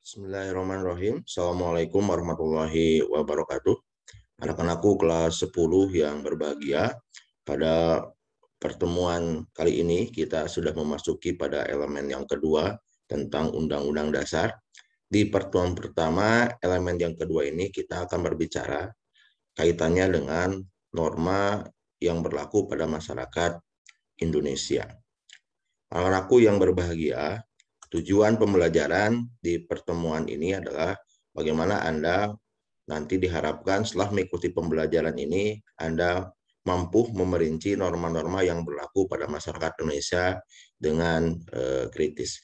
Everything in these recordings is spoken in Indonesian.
Bismillahirrahmanirrahim. Assalamualaikum warahmatullahi wabarakatuh. Anak-anakku kelas 10 yang berbahagia, pada pertemuan kali ini kita sudah memasuki pada elemen yang kedua tentang Undang-Undang Dasar. Di pertemuan pertama, elemen yang kedua ini kita akan berbicara kaitannya dengan norma yang berlaku pada masyarakat Indonesia. Anak-anakku yang berbahagia, tujuan pembelajaran di pertemuan ini adalah bagaimana Anda nanti diharapkan setelah mengikuti pembelajaran ini, Anda mampu memerinci norma-norma yang berlaku pada masyarakat Indonesia dengan kritis.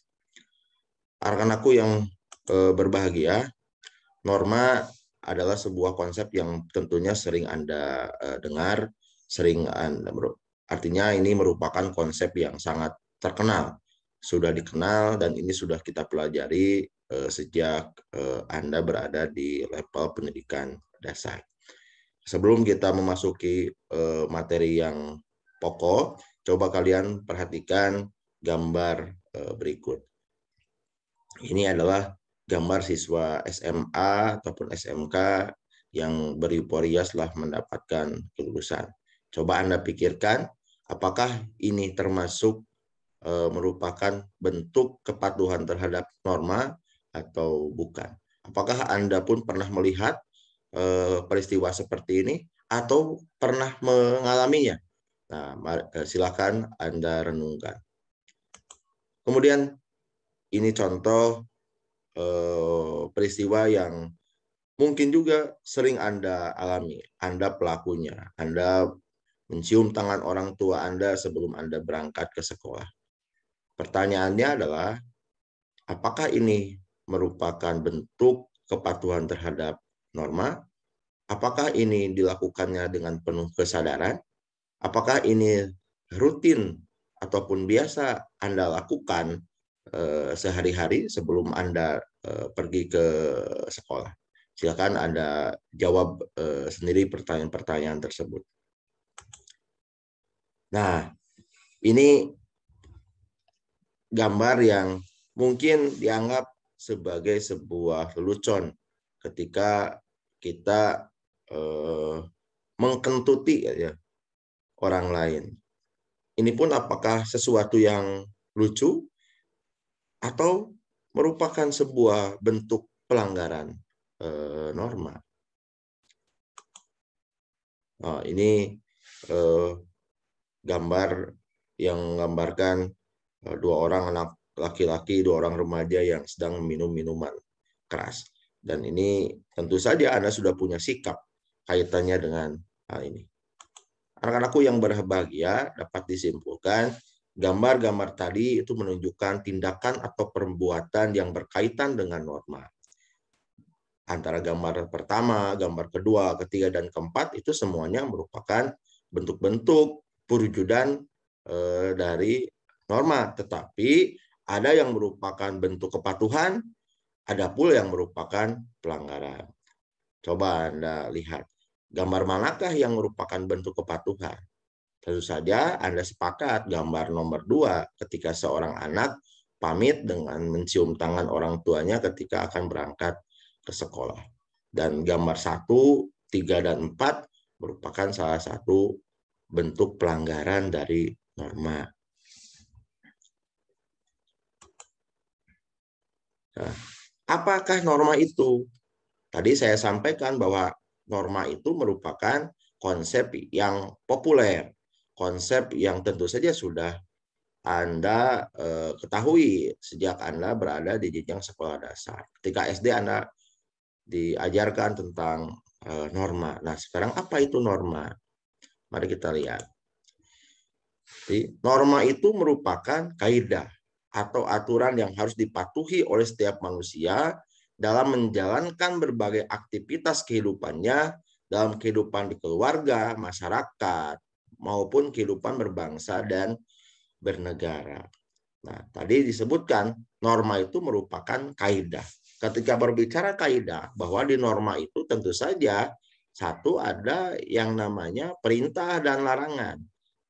Anak-anakku yang berbahagia, norma adalah sebuah konsep yang tentunya sering Anda dengar, artinya ini merupakan konsep yang sangat terkenal, sudah dikenal, dan ini sudah kita pelajari sejak Anda berada di level pendidikan dasar. Sebelum kita memasuki materi yang pokok, coba kalian perhatikan gambar berikut. Ini adalah gambar siswa SMA ataupun SMK yang beryuforia setelah mendapatkan kelulusan. Coba Anda pikirkan, apakah ini termasuk merupakan bentuk kepatuhan terhadap norma atau bukan? Apakah Anda pun pernah melihat peristiwa seperti ini atau pernah mengalaminya? Nah, silakan Anda renungkan. Kemudian ini contoh peristiwa yang mungkin juga sering Anda alami. Anda pelakunya, Anda mencium tangan orang tua Anda sebelum Anda berangkat ke sekolah. Pertanyaannya adalah, apakah ini merupakan bentuk kepatuhan terhadap norma? Apakah ini dilakukannya dengan penuh kesadaran? Apakah ini rutin ataupun biasa Anda lakukan sehari-hari sebelum Anda pergi ke sekolah? Silakan Anda jawab sendiri pertanyaan-pertanyaan tersebut. Nah, ini gambar yang mungkin dianggap sebagai sebuah lelucon ketika kita mengkentuti ya, orang lain. Ini pun apakah sesuatu yang lucu atau merupakan sebuah bentuk pelanggaran norma? Nah, ini gambar yang menggambarkan dua orang anak laki-laki, dua orang remaja yang sedang minum minuman keras. Dan ini tentu saja Anda sudah punya sikap kaitannya dengan hal ini. Anak-anakku yang berbahagia, dapat disimpulkan gambar-gambar tadi itu menunjukkan tindakan atau perbuatan yang berkaitan dengan norma. Antara gambar pertama, gambar kedua, ketiga, dan keempat itu semuanya merupakan bentuk-bentuk perwujudan dari norma. Tetapi ada yang merupakan bentuk kepatuhan, ada pula yang merupakan pelanggaran. Coba Anda lihat, gambar manakah yang merupakan bentuk kepatuhan? Tentu saja Anda sepakat gambar nomor 2 ketika seorang anak pamit dengan mencium tangan orang tuanya ketika akan berangkat ke sekolah. Dan gambar 1, 3, dan 4 merupakan salah satu bentuk pelanggaran dari norma. Nah, apakah norma itu? Tadi saya sampaikan bahwa norma itu merupakan konsep yang populer, konsep yang tentu saja sudah Anda ketahui sejak Anda berada di jenjang sekolah dasar. Ketika SD Anda diajarkan tentang norma. Nah, sekarang apa itu norma? Mari kita lihat. Jadi, norma itu merupakan kaidah atau aturan yang harus dipatuhi oleh setiap manusia dalam menjalankan berbagai aktivitas kehidupannya dalam kehidupan di keluarga, masyarakat, maupun kehidupan berbangsa dan bernegara. Nah, tadi disebutkan norma itu merupakan kaidah. Ketika berbicara kaidah, bahwa di norma itu tentu saja satu ada yang namanya perintah dan larangan.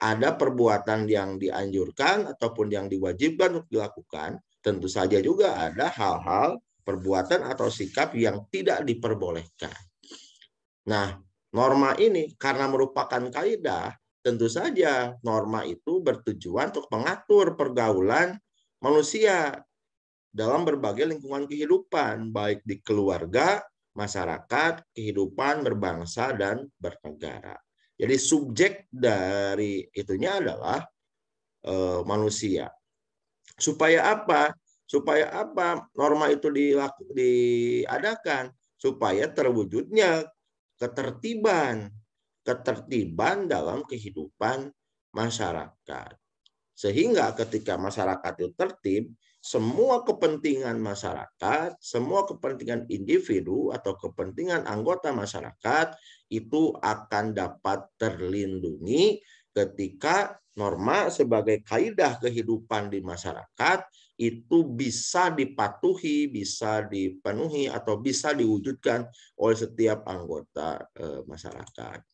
Ada perbuatan yang dianjurkan ataupun yang diwajibkan untuk dilakukan. Tentu saja juga ada hal-hal perbuatan atau sikap yang tidak diperbolehkan. Nah, norma ini karena merupakan kaidah, tentu saja norma itu bertujuan untuk mengatur pergaulan manusia dalam berbagai lingkungan kehidupan, baik di keluarga, masyarakat, kehidupan berbangsa, dan bernegara. Jadi subjek dari itunya adalah manusia. Supaya apa? Supaya apa norma itu diadakan? Supaya terwujudnya ketertiban dalam kehidupan masyarakat. Sehingga ketika masyarakat itu tertib, semua kepentingan masyarakat, semua kepentingan individu atau kepentingan anggota masyarakat itu akan dapat terlindungi ketika norma sebagai kaidah kehidupan di masyarakat itu bisa dipatuhi, bisa dipenuhi, atau bisa diwujudkan oleh setiap anggota masyarakat.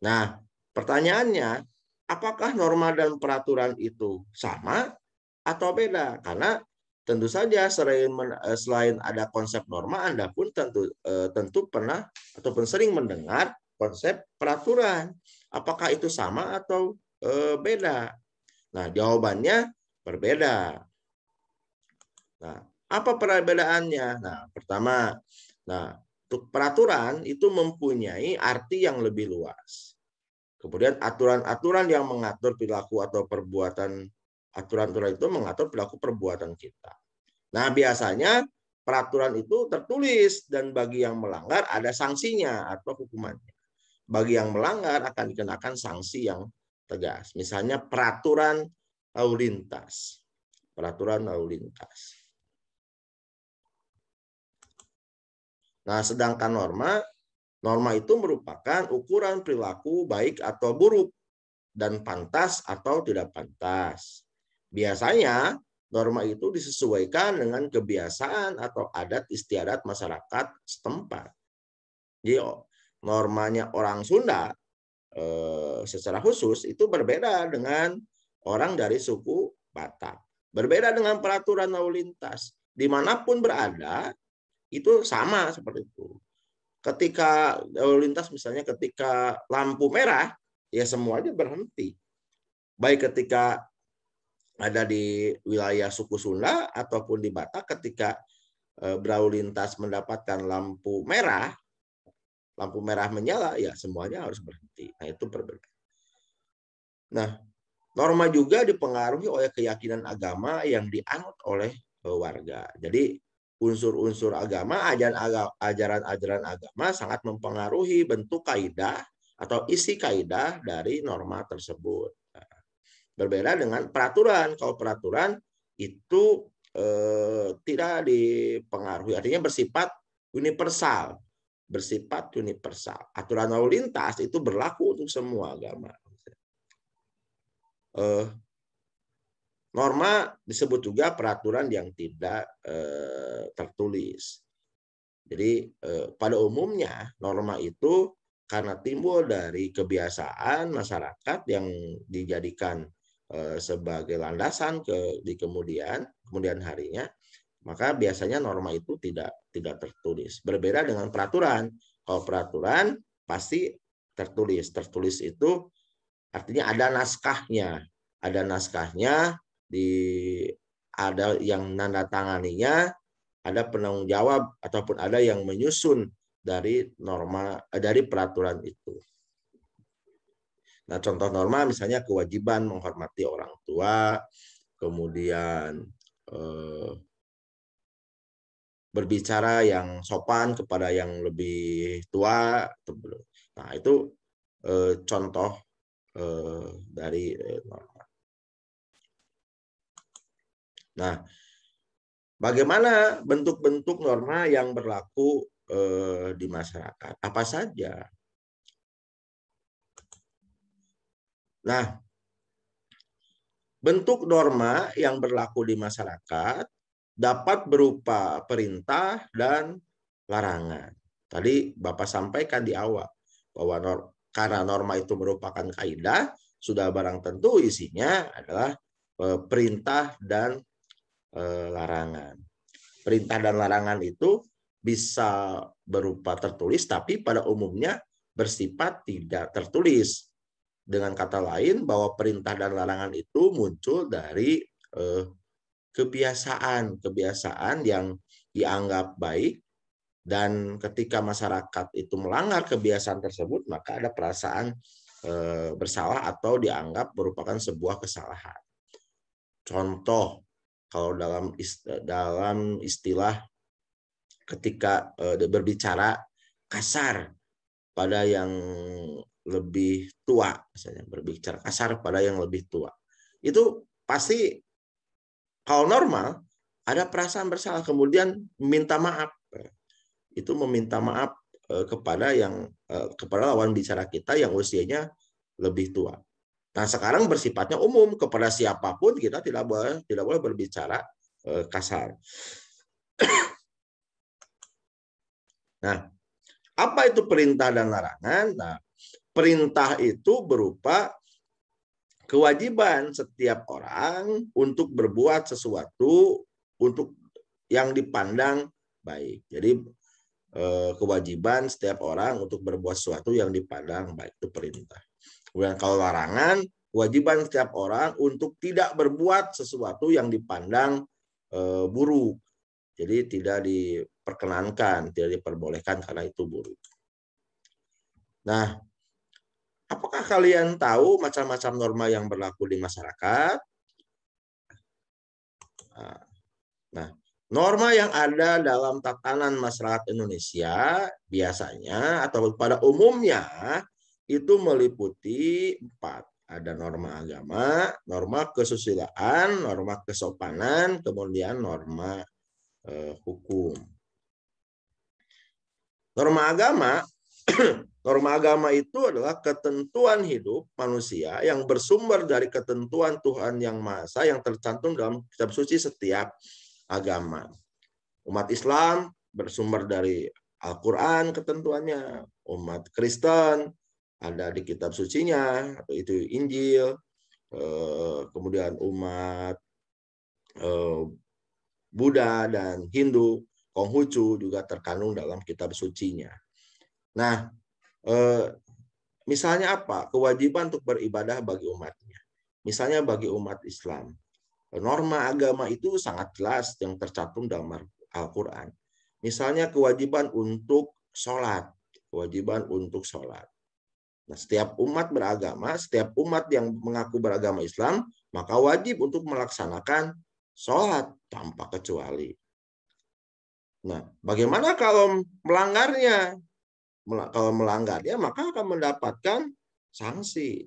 Nah, pertanyaannya, apakah norma dan peraturan itu sama atau beda? Karena tentu saja selain ada konsep norma, Anda pun tentu pernah ataupun sering mendengar konsep peraturan. Apakah itu sama atau beda? Nah, jawabannya berbeda. Nah, apa perbedaannya? Nah, pertama, untuk peraturan itu mempunyai arti yang lebih luas. Kemudian aturan-aturan yang mengatur perilaku atau perbuatan, aturan-aturan itu mengatur perilaku perbuatan kita. Nah, biasanya peraturan itu tertulis dan bagi yang melanggar ada sanksinya atau hukumannya. Bagi yang melanggar akan dikenakan sanksi yang tegas. Misalnya peraturan lalu lintas. Peraturan lalu lintas. Nah, sedangkan norma itu merupakan ukuran perilaku baik atau buruk dan pantas atau tidak pantas. Biasanya norma itu disesuaikan dengan kebiasaan atau adat istiadat masyarakat setempat. Jadi normanya orang Sunda secara khusus itu berbeda dengan orang dari suku Batak. Berbeda dengan peraturan lalu lintas. Dimanapun berada, itu sama seperti itu. Ketika lalu lintas misalnya ketika lampu merah, ya semuanya berhenti. Baik ketika ada di wilayah suku Sunda ataupun di Batak, ketika berlalu lintas mendapatkan lampu merah menyala, ya semuanya harus berhenti. Nah, itu berbeda. Nah, norma juga dipengaruhi oleh keyakinan agama yang dianut oleh warga. Jadi unsur-unsur agama, ajaran-ajaran agama sangat mempengaruhi bentuk kaidah atau isi kaidah dari norma tersebut. Berbeda dengan peraturan. Kalau peraturan itu tidak dipengaruhi, artinya bersifat universal. Aturan lalu lintas itu berlaku untuk semua agama. Norma disebut juga peraturan yang tidak tertulis. Jadi pada umumnya norma itu karena timbul dari kebiasaan masyarakat yang dijadikan sebagai landasan di kemudian harinya, maka biasanya norma itu tidak tertulis. Berbeda dengan peraturan. Kalau peraturan pasti tertulis. Tertulis itu artinya ada naskahnya. Ada naskahnya, ada yang nanda tanganinya, ada penanggung jawab ataupun ada yang menyusun dari peraturan itu. Nah, contoh norma misalnya kewajiban menghormati orang tua, kemudian berbicara yang sopan kepada yang lebih tua. Nah, itu contoh dari norma. Nah, bagaimana bentuk-bentuk norma yang berlaku di masyarakat? Apa saja? Nah, bentuk norma yang berlaku di masyarakat dapat berupa perintah dan larangan. Tadi Bapak sampaikan di awal bahwa karena norma itu merupakan kaidah, sudah barang tentu isinya adalah perintah dan larangan. perintah dan larangan itu bisa berupa tertulis, tapi pada umumnya bersifat tidak tertulis. Dengan kata lain, bahwa perintah dan larangan itu muncul dari kebiasaan yang dianggap baik, dan ketika masyarakat itu melanggar kebiasaan tersebut, maka ada perasaan bersalah atau dianggap merupakan sebuah kesalahan. Contoh, kalau dalam istilah ketika berbicara kasar pada yang lebih tua, misalnya berbicara kasar pada yang lebih tua, itu pasti kalau normal ada perasaan bersalah, kemudian minta maaf. Itu meminta maaf kepada lawan bicara kita yang usianya lebih tua. Nah, sekarang bersifatnya umum, kepada siapapun kita tidak boleh berbicara kasar. Nah, apa itu perintah dan larangan? Nah, perintah itu berupa kewajiban setiap orang untuk berbuat sesuatu untuk yang dipandang baik. Jadi kewajiban setiap orang untuk berbuat sesuatu yang dipandang baik, itu perintah. Kemudian kalau larangan, kewajiban setiap orang untuk tidak berbuat sesuatu yang dipandang buruk. Jadi tidak diperkenankan, tidak diperbolehkan karena itu buruk. Nah, apakah kalian tahu macam-macam norma yang berlaku di masyarakat? Nah, norma yang ada dalam tatanan masyarakat Indonesia biasanya atau pada umumnya itu meliputi 4. Ada norma agama, norma kesusilaan, norma kesopanan, kemudian norma hukum. Norma agama, norma agama itu adalah ketentuan hidup manusia yang bersumber dari ketentuan Tuhan Yang Maha Esa yang tercantum dalam kitab suci setiap agama. Umat Islam bersumber dari Al-Quran ketentuannya, umat Kristen ada di kitab sucinya, atau itu Injil, kemudian umat Buddha dan Hindu, Konghucu juga terkandung dalam kitab sucinya. Nah, misalnya apa? Kewajiban untuk beribadah bagi umatnya. Misalnya bagi umat Islam, norma agama itu sangat jelas yang tercantum dalam Al-Quran. Misalnya kewajiban untuk sholat. Kewajiban untuk sholat. Nah, setiap umat beragama, setiap umat yang mengaku beragama Islam, maka wajib untuk melaksanakan sholat tanpa kecuali. Nah, bagaimana kalau melanggarnya? Kalau melanggarnya, maka akan mendapatkan sanksi.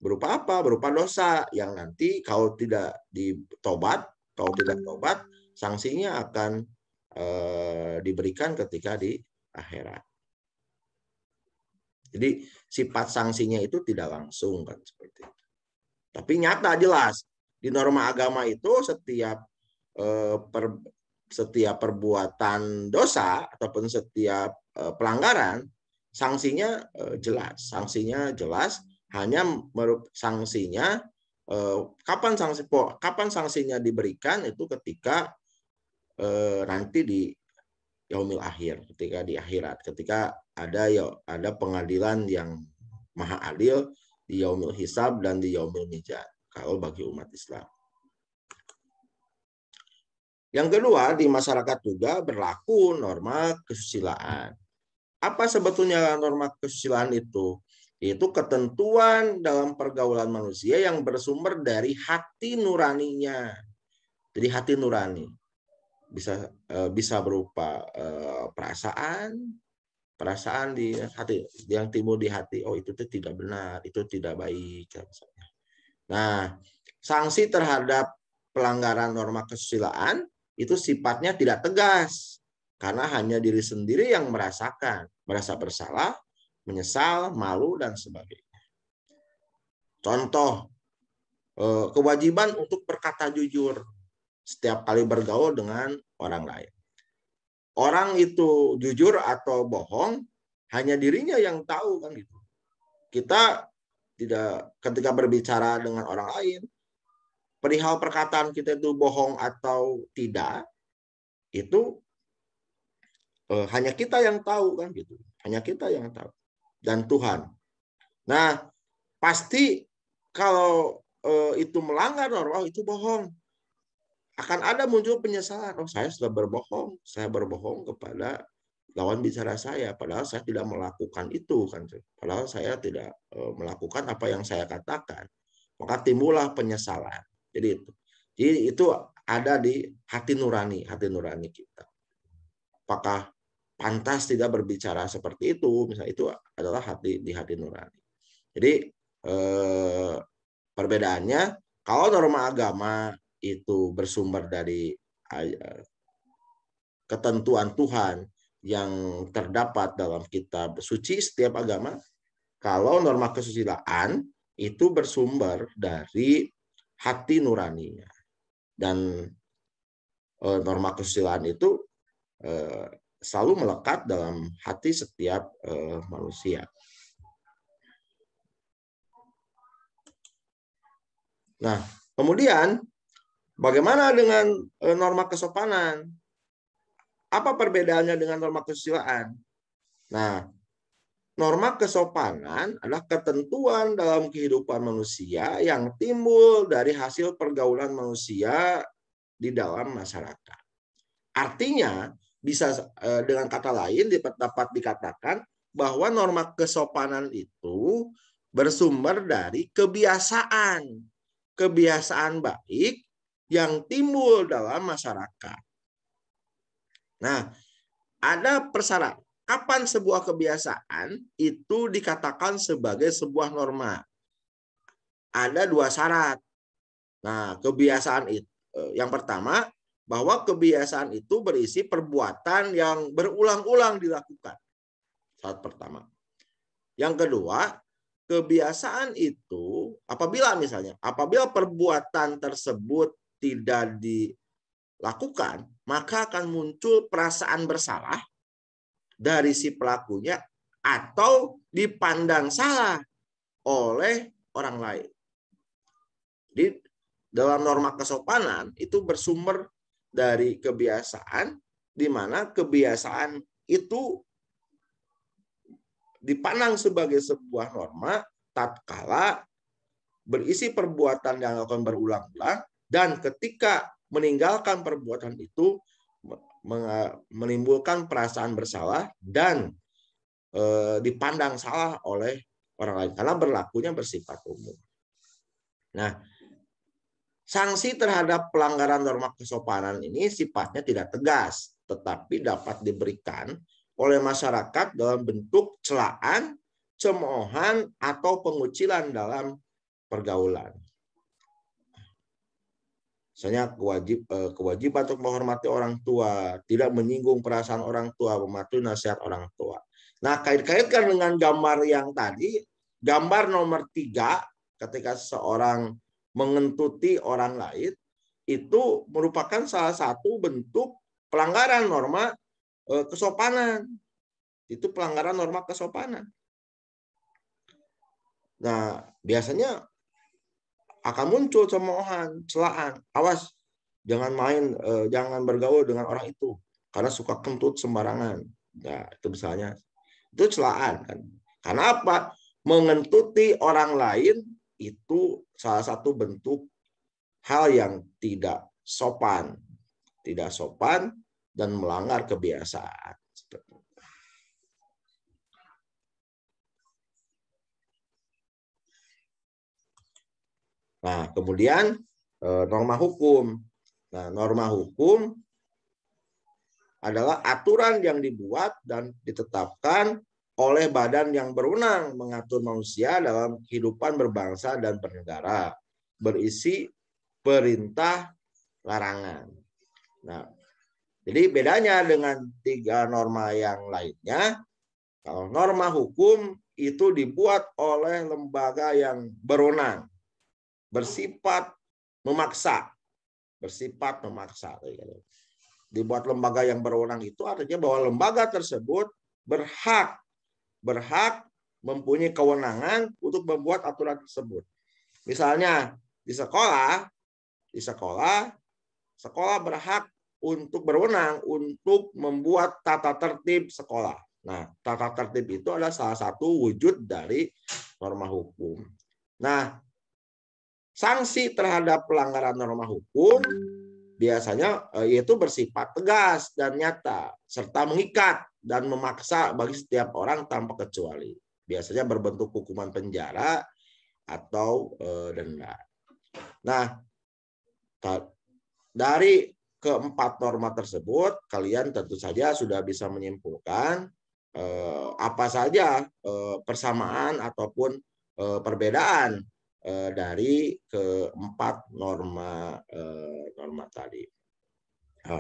Berupa apa? Berupa dosa yang nanti kalau tidak ditobat, sanksinya akan diberikan ketika di akhirat. Jadi sifat sanksinya itu tidak langsung kan seperti itu. Tapi nyata jelas di norma agama itu setiap perbuatan dosa ataupun setiap pelanggaran sanksinya jelas. Sanksinya jelas, hanya sanksinya kapan sanksinya diberikan itu ketika nanti di yaumil akhir, ketika di akhirat, ketika ada pengadilan yang maha adil di yaumil hisab dan di yaumil mizan kalau bagi umat Islam. Yang kedua, di masyarakat juga berlaku norma kesusilaan. Apa sebetulnya norma kesusilaan itu? Yaitu ketentuan dalam pergaulan manusia yang bersumber dari hati nuraninya. Jadi hati nurani bisa berupa perasaan di hati yang timbul di hati. Oh, itu tidak benar, itu tidak baik. Nah, sanksi terhadap pelanggaran norma kesusilaan itu sifatnya tidak tegas karena hanya diri sendiri yang merasakan, merasa bersalah, menyesal, malu dan sebagainya. Contoh, kewajiban untuk berkata jujur setiap kali bergaul dengan orang lain. Orang itu jujur atau bohong hanya dirinya yang tahu kan gitu. Kita tidak ketika berbicara dengan orang lain perihal perkataan kita itu bohong atau tidak, itu hanya kita yang tahu kan gitu. Hanya kita yang tahu dan Tuhan. Nah, pasti kalau itu melanggar norma itu bohong. Akan ada muncul penyesalan. Oh, saya sudah berbohong. Saya berbohong kepada lawan bicara saya. Padahal saya tidak melakukan itu kan. Padahal saya tidak melakukan apa yang saya katakan. Maka timbullah penyesalan. Jadi itu ada di hati nurani kita. Apakah pantas tidak berbicara seperti itu? Misalnya itu adalah di hati nurani. Jadi perbedaannya, kalau norma agama itu bersumber dari ketentuan Tuhan yang terdapat dalam kitab suci setiap agama, kalau norma kesusilaan itu bersumber dari hati nuraninya. Dan norma kesusilaan itu selalu melekat dalam hati setiap manusia. Nah, kemudian bagaimana dengan norma kesopanan? Apa perbedaannya dengan norma kesusilaan? Nah, norma kesopanan adalah ketentuan dalam kehidupan manusia yang timbul dari hasil pergaulan manusia di dalam masyarakat. Artinya, bisa dengan kata lain dapat dikatakan bahwa norma kesopanan itu bersumber dari kebiasaan baik yang timbul dalam masyarakat. Nah, ada persyarat. Kapan sebuah kebiasaan itu dikatakan sebagai sebuah norma? Ada dua syarat. Nah, kebiasaan itu yang pertama, bahwa kebiasaan itu berisi perbuatan yang berulang-ulang dilakukan. Syarat pertama. Yang kedua, kebiasaan itu apabila perbuatan tersebut tidak dilakukan, maka akan muncul perasaan bersalah dari si pelakunya atau dipandang salah oleh orang lain. Jadi dalam norma kesopanan itu bersumber dari kebiasaan, di mana kebiasaan itu dipandang sebagai sebuah norma tatkala berisi perbuatan yang akan berulang-ulang, dan ketika meninggalkan perbuatan itu menimbulkan perasaan bersalah dan dipandang salah oleh orang lain karena berlakunya bersifat umum. Nah, sanksi terhadap pelanggaran norma kesopanan ini sifatnya tidak tegas, tetapi dapat diberikan oleh masyarakat dalam bentuk celaan, cemoohan, atau pengucilan dalam pergaulan. Misalnya kewajiban untuk menghormati orang tua, tidak menyinggung perasaan orang tua, mematuhi nasihat orang tua. Nah, kait-kaitkan dengan gambar yang tadi, gambar nomor 3, ketika seseorang mengentuti orang lain, itu merupakan salah satu bentuk pelanggaran norma kesopanan. Itu pelanggaran norma kesopanan. Nah, biasanya akan muncul cemoohan, celaan. Awas, jangan bergaul dengan orang itu karena suka kentut sembarangan. Nah, itu misalnya itu celaan kan. Karena apa? Mengentuti orang lain itu salah satu bentuk hal yang tidak sopan dan melanggar kebiasaan. Nah, kemudian norma hukum. Nah, norma hukum adalah aturan yang dibuat dan ditetapkan oleh badan yang berwenang mengatur manusia dalam kehidupan berbangsa dan bernegara, berisi perintah, larangan. Nah, jadi bedanya dengan 3 norma yang lainnya, kalau norma hukum itu dibuat oleh lembaga yang berwenang, bersifat memaksa. Dibuat lembaga yang berwenang itu artinya bahwa lembaga tersebut berhak mempunyai kewenangan untuk membuat aturan tersebut. Misalnya di sekolah berhak untuk berwenang untuk membuat tata tertib sekolah. Nah, tata tertib itu adalah salah satu wujud dari norma hukum. Nah, sanksi terhadap pelanggaran norma hukum biasanya yaitu bersifat tegas dan nyata, serta mengikat dan memaksa bagi setiap orang tanpa kecuali. Biasanya berbentuk hukuman penjara atau denda. Nah, dari keempat norma tersebut, kalian tentu saja sudah bisa menyimpulkan apa saja persamaan ataupun perbedaan dari keempat norma tadi.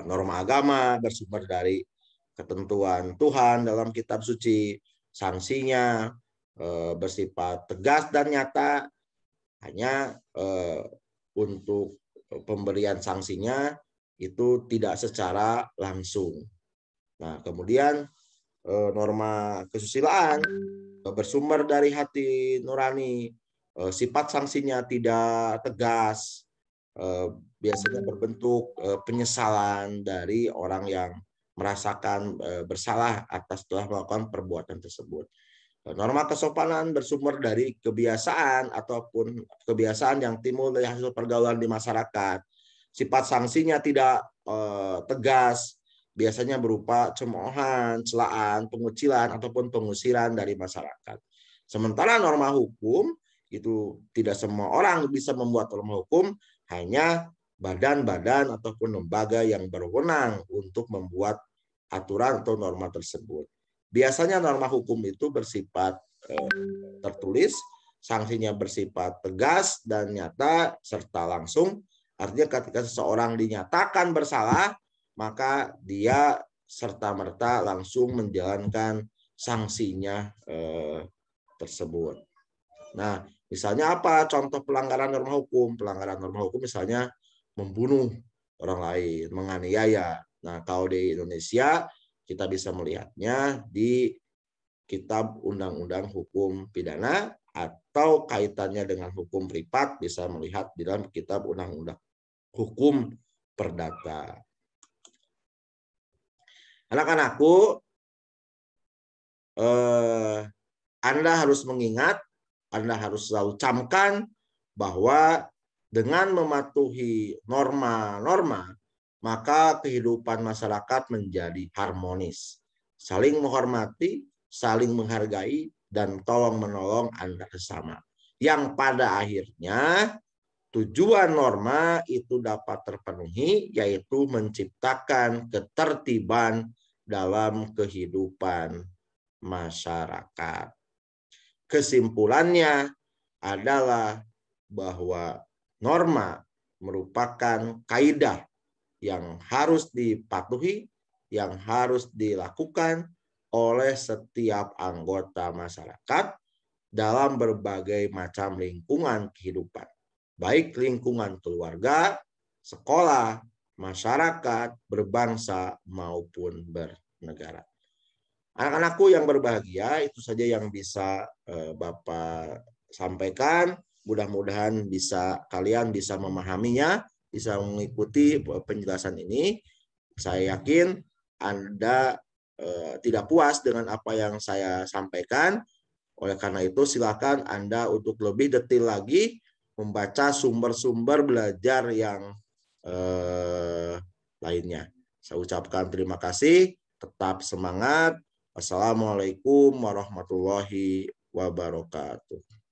Norma agama bersumber dari ketentuan Tuhan dalam kitab suci, sanksinya bersifat tegas dan nyata, hanya untuk pemberian sanksinya itu tidak secara langsung. Nah, kemudian norma kesusilaan bersumber dari hati nurani, sifat sanksinya tidak tegas, biasanya berbentuk penyesalan dari orang yang merasakan bersalah atas telah melakukan perbuatan tersebut. Norma kesopanan bersumber dari kebiasaan ataupun kebiasaan yang timbul dari hasil pergaulan di masyarakat. Sifat sanksinya tidak tegas, biasanya berupa cemoohan, celaan, pengucilan, ataupun pengusiran dari masyarakat. Sementara norma hukum, itu tidak semua orang bisa membuat norma hukum, hanya badan-badan ataupun lembaga yang berwenang untuk membuat aturan atau norma tersebut. Biasanya norma hukum itu bersifat tertulis, sanksinya bersifat tegas dan nyata serta langsung. Artinya ketika seseorang dinyatakan bersalah, maka dia serta-merta langsung menjalankan sanksinya tersebut. Nah, misalnya apa contoh pelanggaran norma hukum? Pelanggaran norma hukum misalnya membunuh orang lain, menganiaya. Nah, kalau di Indonesia kita bisa melihatnya di Kitab Undang-Undang Hukum Pidana atau kaitannya dengan hukum privat bisa melihat di dalam Kitab Undang-Undang Hukum Perdata. Anak-anakku, Anda harus mengingat, Anda harus selalu camkan bahwa dengan mematuhi norma-norma, maka kehidupan masyarakat menjadi harmonis. Saling menghormati, saling menghargai, dan tolong-menolong antar sesama. Yang pada akhirnya tujuan norma itu dapat terpenuhi, yaitu menciptakan ketertiban dalam kehidupan masyarakat. Kesimpulannya adalah bahwa norma merupakan kaidah yang harus dipatuhi, yang harus dilakukan oleh setiap anggota masyarakat dalam berbagai macam lingkungan kehidupan, baik lingkungan keluarga, sekolah, masyarakat, berbangsa, maupun bernegara. Anak-anakku yang berbahagia, itu saja yang bisa Bapak sampaikan. Mudah-mudahan kalian bisa memahaminya, bisa mengikuti penjelasan ini. Saya yakin Anda tidak puas dengan apa yang saya sampaikan. Oleh karena itu, silakan Anda untuk lebih detail lagi membaca sumber-sumber belajar yang lainnya. Saya ucapkan terima kasih, tetap semangat. Wassalamualaikum warahmatullahi wabarakatuh.